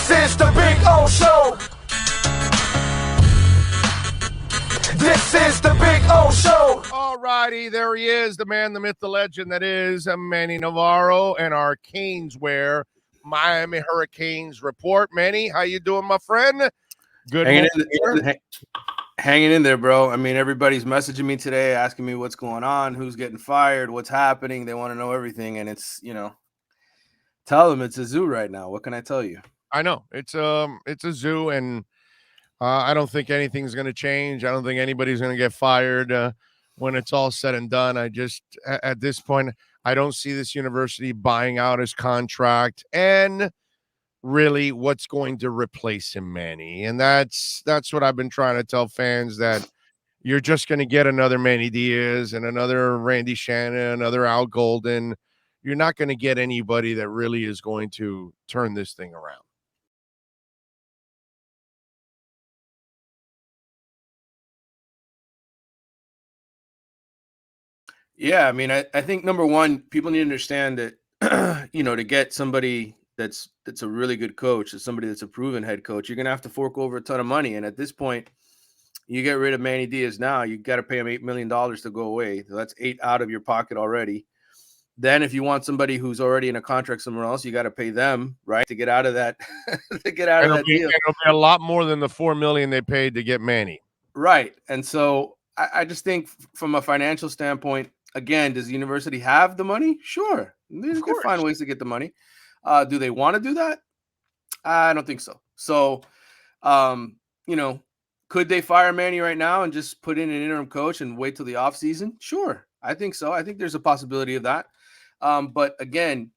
This is the Big O Show. This is the Big O Show. All righty, there he is, the man, the myth, the legend that is Manny Navarro, and our Caneswear Miami Hurricanes report. Manny, how you doing, my friend? Good hanging in there, bro. I mean, everybody's messaging me today, asking me what's going on, who's getting fired, what's happening. They want to know everything, and it's, tell them it's a zoo right now. What can I tell you? I know it's a zoo, and I don't think anything's going to change. I don't think anybody's going to get fired when it's all said and done. I just, at this point, I don't see this university buying out his contract, and really what's going to replace him, Manny. And that's what I've been trying to tell fans, that you're just going to get another Manny Diaz and another Randy Shannon, another Al Golden. You're not going to get anybody that really is going to turn this thing around. Yeah, I mean, I think number one, people need to understand that, to get somebody that's a really good coach, somebody that's a proven head coach, you're going to have to fork over a ton of money. And at this point, you get rid of Manny Diaz now, you got to pay him $8 million to go away. So that's 8 out of your pocket already. Then if you want somebody who's already in a contract somewhere else, you got to pay them, right, to get out of that, to get out of that deal. It'll be a lot more than the $4 million they paid to get Manny. Right. And so I just think from a financial standpoint, again, does the university have the money? Sure. They can find ways to get the money. Do they want to do that? I don't think so. So, could they fire Manny right now and just put in an interim coach and wait till the offseason? Sure. I think so. I think there's a possibility of that. But again,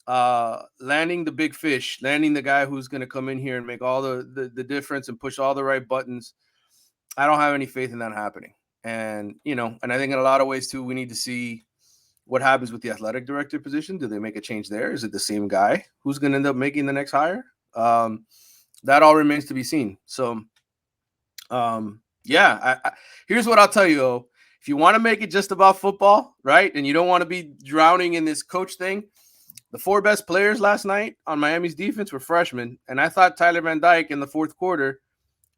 landing the big fish, landing the guy who's going to come in here and make all the difference and push all the right buttons, I don't have any faith in that happening. And, and I think in a lot of ways, too, we need to see what happens with the athletic director position. Do they make a change there? Is it the same guy who's going to end up making the next hire? That all remains to be seen. So, here's what I'll tell you, though. If you want to make it just about football, right, and you don't want to be drowning in this coach thing, the 4 best players last night on Miami's defense were freshmen, and I thought Tyler Van Dyke in the fourth quarter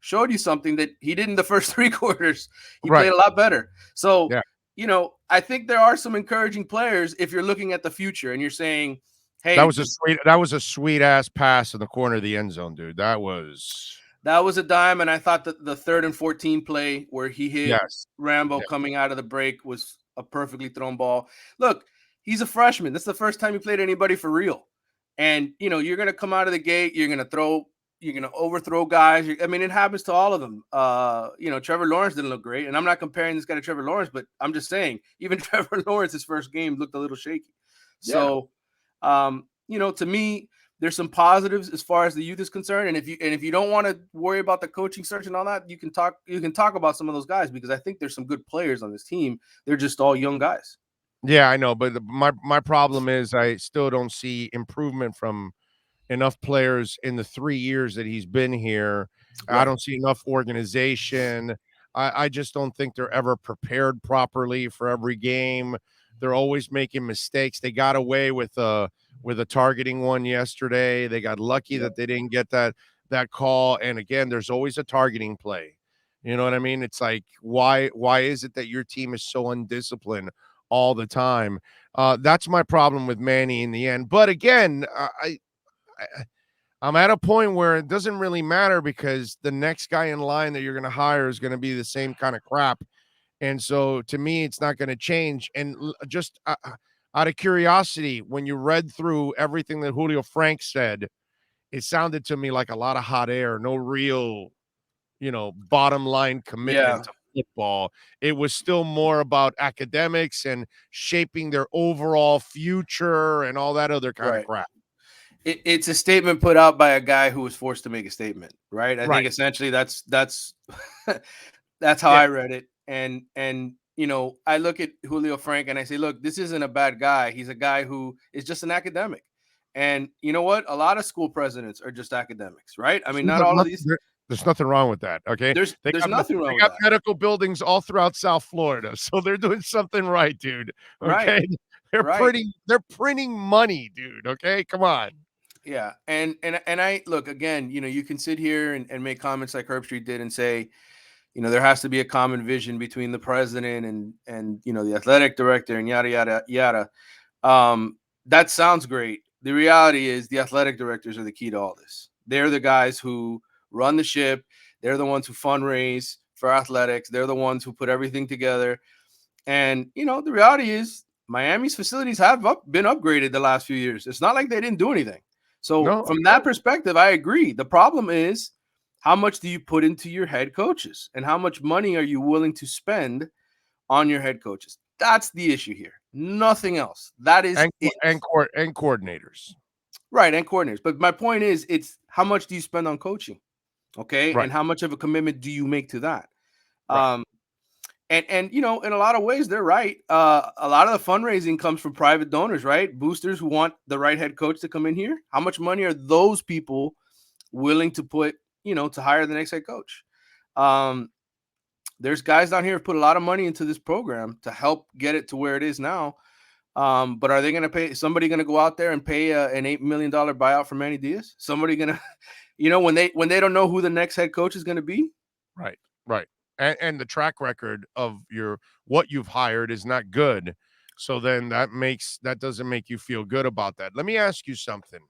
showed you something that he did in the first 3 quarters. He played a lot better. So, I think there are some encouraging players if you're looking at the future and you're saying, hey, that was a sweet ass pass in the corner of the end zone, dude. That was a dime. And I thought that the 3rd and 14 play where he hit Rambo coming out of the break was a perfectly thrown ball. Look, he's a freshman. That's the first time he played anybody for real. And, you're going to come out of the gate. You're going to overthrow guys. I mean, it happens to all of them. Trevor Lawrence didn't look great. And I'm not comparing this guy to Trevor Lawrence, but I'm just saying, even Trevor Lawrence's first game looked a little shaky. Yeah. So, to me, there's some positives as far as the youth is concerned. And if you don't want to worry about the coaching search and all that, you can talk about some of those guys, because I think there's some good players on this team. They're just all young guys. Yeah, I know. But my problem is I still don't see improvement from enough players in the 3 years that he's been here. Right. I don't see enough organization. I just don't think they're ever prepared properly for every game. They're always making mistakes. They got away with a targeting one yesterday. They got lucky that they didn't get that call. And again, there's always a targeting play. You know what I mean? It's like, why is it that your team is so undisciplined all the time? That's my problem with Manny in the end. But again, I'm at a point where it doesn't really matter, because the next guy in line that you're going to hire is going to be the same kind of crap. And so to me, it's not going to change. And just out of curiosity, when you read through everything that Julio Frank said, it sounded to me like a lot of hot air, no real, bottom line commitment to football. It was still more about academics and shaping their overall future and all that other kind of crap. It's a statement put out by a guy who was forced to make a statement, right? I think essentially that's how I read it. And I look at Julio Frank and I say, look, this isn't a bad guy. He's a guy who is just an academic. And you know what? A lot of school presidents are just academics, right? I mean, not all of these. There's nothing wrong with that, okay? There's nothing wrong with that. They got medical buildings all throughout South Florida, so they're doing something right, dude. Okay, they're printing money, dude. Okay, come on. Yeah, and I look again. You can sit here and make comments like Herb Street did and say, there has to be a common vision between the president and the athletic director and yada yada yada. That sounds great. The reality is the athletic directors are the key to all this. They're the guys who run the ship. They're the ones who fundraise for athletics. They're the ones who put everything together. And the reality is Miami's facilities have been upgraded the last few years. It's not like they didn't do anything. So from that perspective, I agree. The problem is, how much do you put into your head coaches, and how much money are you willing to spend on your head coaches? That's the issue here. Nothing else. That is it. And coordinators. Right, and coordinators. But my point is, it's how much do you spend on coaching? Okay. Right. And how much of a commitment do you make to that? Right. And in a lot of ways, they're right. A lot of the fundraising comes from private donors, right? Boosters who want the right head coach to come in here. How much money are those people willing to put, to hire the next head coach? There's guys down here who put a lot of money into this program to help get it to where it is now. But are they going to pay? Somebody going to go out there and pay an $8 million buyout for Manny Diaz? Somebody going to, when they don't know who the next head coach is going to be? Right. Right. And the track record of what you've hired is not good. So then that doesn't make you feel good about that. Let me ask you something,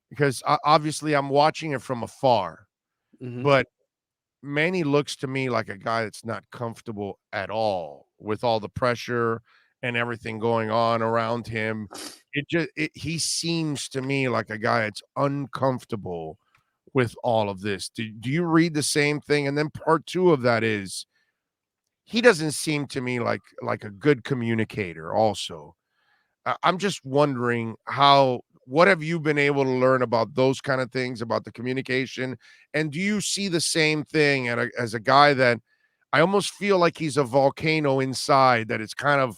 because obviously I'm watching it from afar, but Manny looks to me like a guy that's not comfortable at all with all the pressure and everything going on around him. He seems to me like a guy that's uncomfortable with all of this. Do you read the same thing? And then part two of that is, he doesn't seem to me like a good communicator also. I'm just wondering what have you been able to learn about those kind of things, about the communication? And do you see the same thing as a guy that I almost feel like he's a volcano inside, that it's kind of,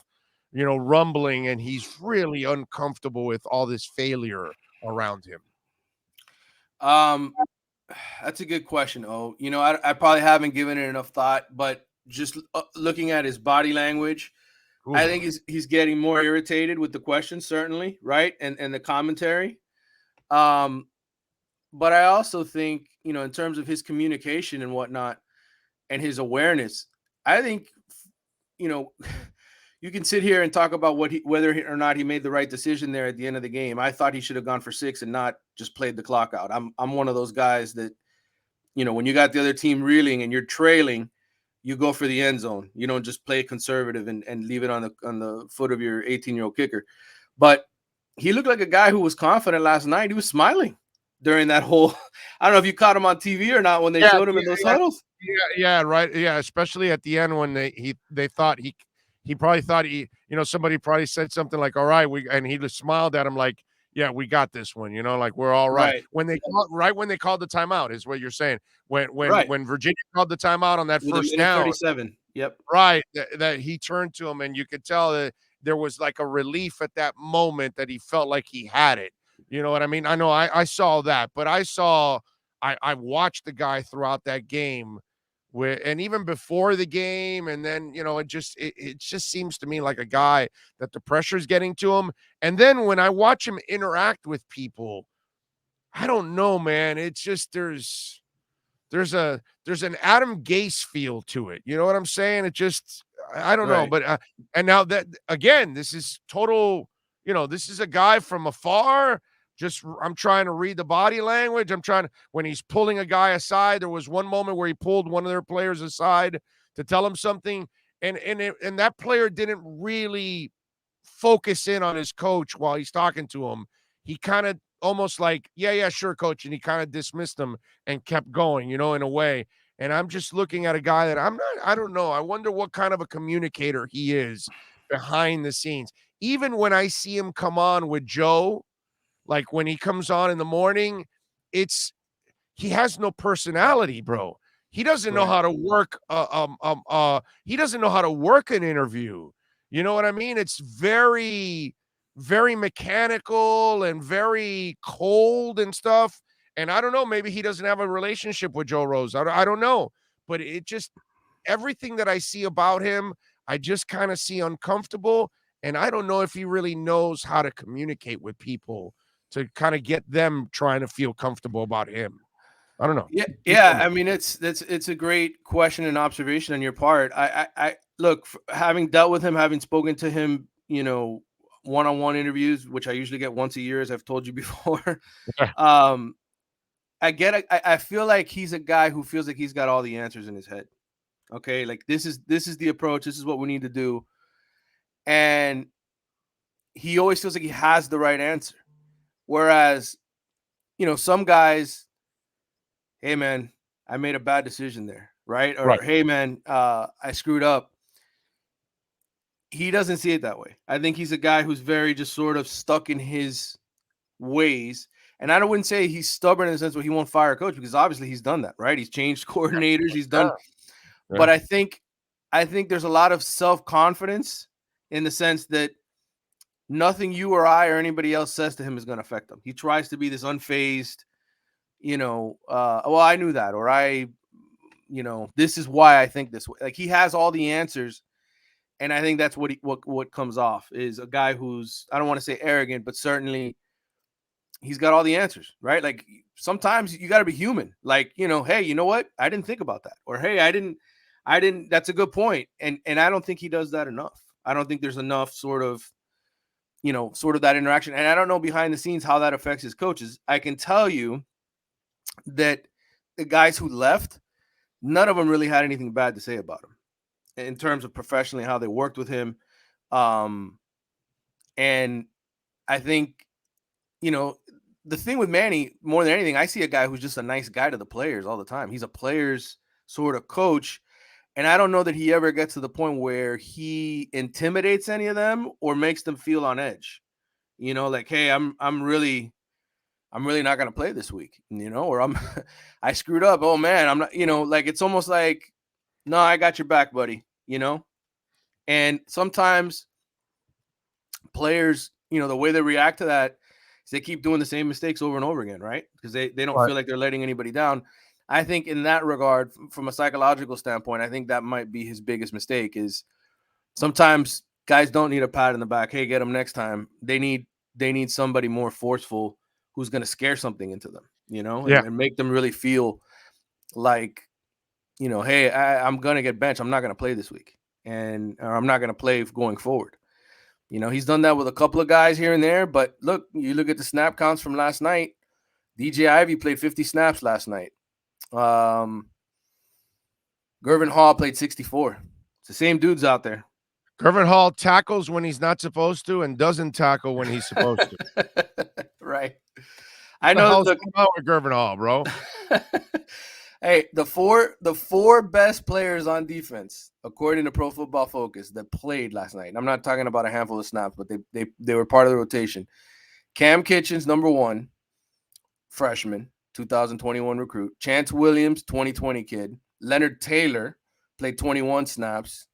rumbling, and he's really uncomfortable with all this failure around him? That's a good question. I probably haven't given it enough thought, but just looking at his body language, ooh, I think he's getting more irritated with the questions, certainly, right, and the commentary. But I also think, in terms of his communication and whatnot, and his awareness, I think, you can sit here and talk about whether or not he made the right decision there at the end of the game. I thought he should have gone for 6 and not just played the clock out. I'm one of those guys that, when you got the other team reeling and you're trailing, you go for the end zone. You don't just play conservative and leave it on the foot of your 18-year-old kicker. But he looked like a guy who was confident last night. He was smiling during that whole. I don't know if you caught him on TV or not when they showed him in those huddles. Yeah, right. Yeah, especially at the end when they thought he probably thought somebody probably said something like, "All right," and he just smiled at him like, "Yeah, we got this one," like we're all right. When they called the timeout is what you're saying. When Virginia called the timeout on that first down, 37. Yep. Right, that he turned to him, and you could tell that there was like a relief at that moment, that he felt like he had it. You know what I mean? I know I saw that, but I watched the guy throughout that game, and even before the game, and then it just seems to me like a guy that the pressure's getting to him. And then when I watch him interact with people, I don't know, man. It's just there's an Adam Gase feel to it. You know what I'm saying? It just, I don't know. But and now that again, this is total. This is a guy from afar. I'm trying to read the body language. When he's pulling a guy aside, there was one moment where he pulled one of their players aside to tell him something, and that player didn't really focus in on his coach while he's talking to him. He kind of almost like, yeah, sure, coach, and he kind of dismissed him and kept going, in a way. And I'm just looking at a guy that I don't know. I wonder what kind of a communicator he is behind the scenes. Even when I see him come on with Joe, like when he comes on in the morning, he has no personality, bro. He doesn't know how to work. He doesn't know how to work an interview. You know what I mean? It's very, very mechanical and very cold and stuff. And I don't know, maybe he doesn't have a relationship with Joe Rose. I don't know. But everything that I see about him, I just kind of see uncomfortable. And I don't know if he really knows how to communicate with people to kind of get them trying to feel comfortable about him? I don't know. Yeah. I mean, it's a great question and observation on your part. I look, having dealt with him, having spoken to him, one-on-one interviews, which I usually get once a year, as I've told you before. I feel like he's a guy who feels like he's got all the answers in his head. Okay, like this is the approach. This is what we need to do, and he always feels like he has the right answer. Whereas, some guys, hey man, I made a bad decision there, right? Or hey man, I screwed up. He doesn't see it that way. I think he's a guy who's very just sort of stuck in his ways. And I wouldn't say he's stubborn in the sense where he won't fire a coach, because obviously he's done that, right? He's changed coordinators, he's done. Yeah. But I think there's a lot of self-confidence in the sense that nothing you or I or anybody else says to him is going to affect him. He tries to be this unfazed, well, I knew that, or this is why I think this way. Like, he has all the answers. And I think that's what comes off is a guy who's, I don't want to say arrogant, but certainly he's got all the answers, right? Like, sometimes you got to be human. Like, hey, you know what? I didn't think about that. Or, hey, I didn't, that's a good point. And I don't think he does that enough. I don't think there's enough sort of that interaction. And I don't know behind the scenes how that affects his coaches. I can tell you that the guys who left, none of them really had anything bad to say about him in terms of professionally how they worked with him. And I think, the thing with Manny, more than anything, I see a guy who's just a nice guy to the players all the time. He's a player's sort of coach. And I don't know that he ever gets to the point where he intimidates any of them or makes them feel on edge. Like, hey, I'm really not going to play this week, or I screwed up. Oh man, I'm not, like, it's almost like, no, I got your back, buddy, And sometimes players, the way they react to that is they keep doing the same mistakes over and over again, right? Because they don't feel like they're letting anybody down. I think in that regard, from a psychological standpoint, I think that might be his biggest mistake is sometimes guys don't need a pat in the back. Hey, get them next time. They need somebody more forceful who's going to scare something into them, and make them really feel like, hey, I'm going to get benched. I'm not going to play this week, or I'm not going to play going forward. He's done that with a couple of guys here and there, but look, you look at the snap counts from last night. DJ Ivey played 50 snaps last night. Gervin Hall played 64. It's the same dudes out there. Gervin Hall tackles when he's not supposed to and doesn't tackle when he's supposed to. Right. I know with Gervin Hall, bro. Hey, the four best players on defense, according to Pro Football Focus, that played last night. And I'm not talking about a handful of snaps, but they were part of the rotation. Cam Kitchens, number 1, freshman, 2021 recruit. Chance Williams, 2020 kid. Leonard Taylor played 21 snaps.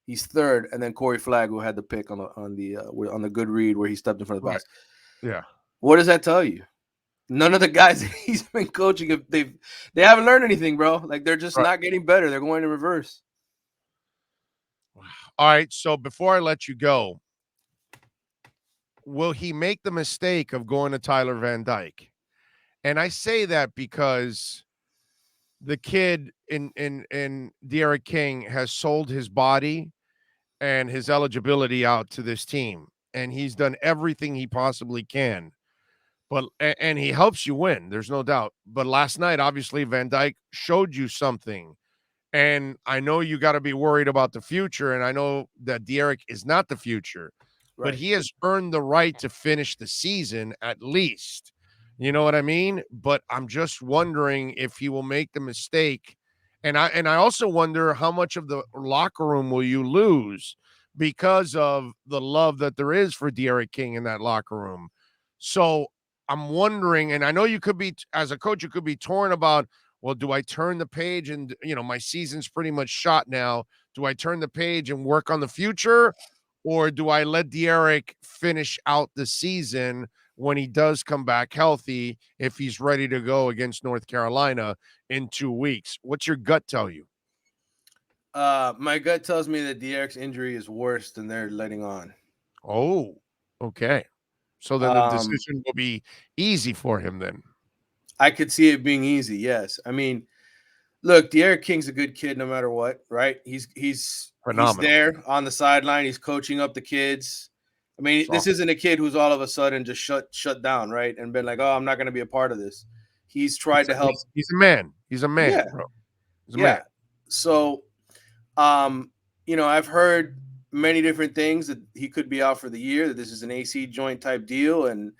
He's 3rd, and then Corey Flagg, who had the pick on the good read where he stepped in front of the pass. Yeah. What does that tell you? None of the guys that he's been coaching, they haven't learned anything, bro. Like, they're just not getting better. They're going in reverse. Wow. All right. So before I let you go, will he make the mistake of going to Tyler Van Dyke? And I say that because the kid in De'Aaron King has sold his body and his eligibility out to this team, and he's done everything he possibly can. And he helps you win, there's no doubt. But last night, obviously, Van Dyke showed you something. And I know you got to be worried about the future, and I know that De'Aaron is not the future. Right. But he has earned the right to finish the season at least. You know what I mean? But I'm just wondering if he will make the mistake. And I also wonder how much of the locker room will you lose because of the love that there is for De'Aaron King in that locker room. So I'm wondering, and I know you could be, as a coach, you could be torn about, well, do I turn the page and, my season's pretty much shot now. Do I turn the page and work on the future, or do I let De'Aaron finish out the season when he does come back healthy, if he's ready to go against North Carolina in 2 weeks? What's your gut tell you? My gut tells me that De'Aaron's injury is worse than they're letting on. Oh, okay. So then the decision will be easy for him then. I could see it being easy, yes. I mean, look, De'Aaron King's a good kid no matter what, right? He's there on the sideline. He's coaching up the kids. I mean, this isn't a kid who's all of a sudden just shut down, right? And been like, oh, I'm not going to be a part of this. He's tried to help. He's a man. He's a man, bro. He's a man. So, I've heard many different things that he could be out for the year, that this is an AC joint type deal. And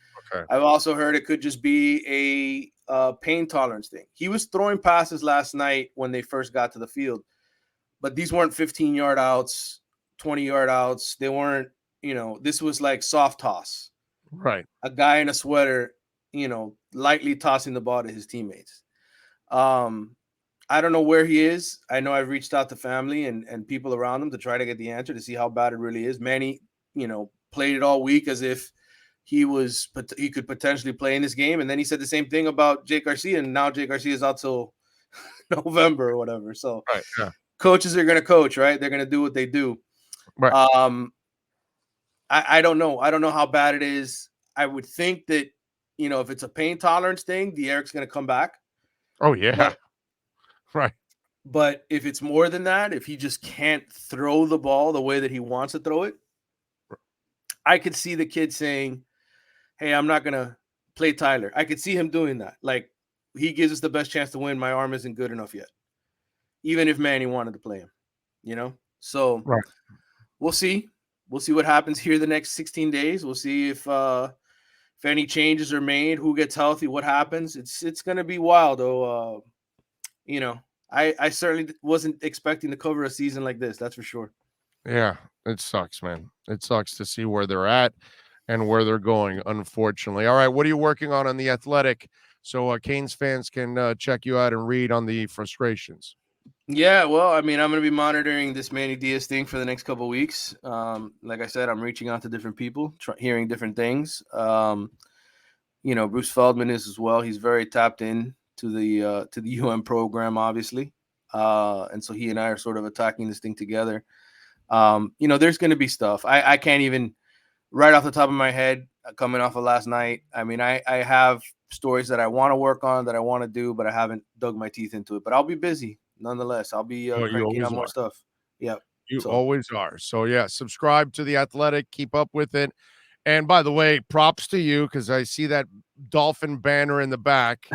I've also heard it could just be a pain tolerance thing. He was throwing passes last night when they first got to the field, but these weren't 15-yard outs, 20-yard outs. They weren't, this was like soft toss. Right. A guy in a sweater, lightly tossing the ball to his teammates. I don't know where he is. I know I've reached out to family and people around him to try to get the answer to see how bad it really is. Manny, played it all week as if he could potentially play in this game. And then he said the same thing about Jake Garcia. And now Jake Garcia is out till November or whatever. So coaches are going to coach, right? They're going to do what they do. Right. I don't know. I don't know how bad it is. I would think that, if it's a pain tolerance thing, De'Aaron's going to come back. Oh, yeah. Right. But if it's more than that, if he just can't throw the ball the way that he wants to throw it, I could see the kid saying, hey, I'm not going to play Tyler. I could see him doing that. Like, he gives us the best chance to win. My arm isn't good enough yet. Even if Manny wanted to play him, So we'll see. We'll see what happens here the next 16 days. We'll see if any changes are made, who gets healthy, what happens. It's going to be wild, though. I certainly wasn't expecting to cover a season like this. That's for sure. Yeah, it sucks, man. It sucks to see where they're at and where they're going, unfortunately. All right, what are you working on The Athletic so Canes fans can check you out and read on the frustrations? Yeah, well, I mean, I'm going to be monitoring this Manny Diaz thing for the next couple of weeks. Like I said, I'm reaching out to different people, hearing different things. Bruce Feldman is as well. He's very tapped in to the UM program, obviously. And so he and I are sort of attacking this thing together. There's going to be stuff. I can't even, right off the top of my head, coming off of last night, I mean, I have stories that I want to work on, that I want to do, but I haven't dug my teeth into it. But I'll be busy. Nonetheless, I'll be cranking out more stuff. Yeah, you always are. So yeah, subscribe to The Athletic, keep up with it. And by the way, props to you, because I see that dolphin banner in the back,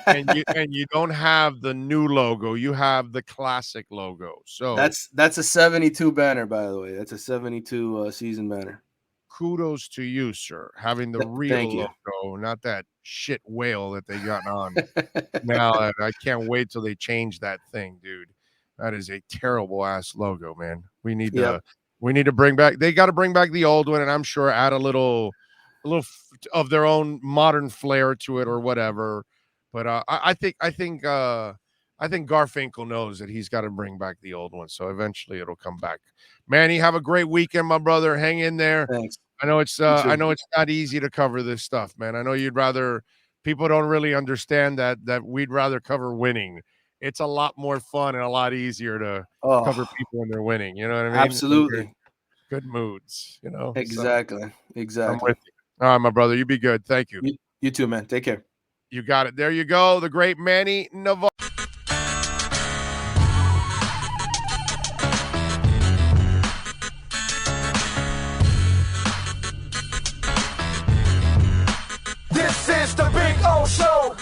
and you don't have the new logo, you have the classic logo. So that's a 72 banner, by the way. That's a 72 season banner. Kudos to you, sir, having the real logo, not that shit whale that they got on. Now I can't wait till they change that thing, dude. That is a terrible ass logo, man. We need to bring back. They got to bring back the old one, and I'm sure add a little of their own modern flair to it or whatever. But I think Garfinkel knows that he's got to bring back the old one. So eventually it'll come back. Manny, have a great weekend, my brother. Hang in there. Thanks. I know it's not easy to cover this stuff, man. I know you'd rather, people don't really understand that we'd rather cover winning. It's a lot more fun and a lot easier to cover people when they're winning. You know what I mean? Absolutely. Good moods, Exactly. So, exactly. I'm with you. All right, my brother. You be good. Thank you. You too, man. Take care. You got it. There you go. The great Manny Navarro. This is the Big O Show.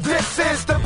This is the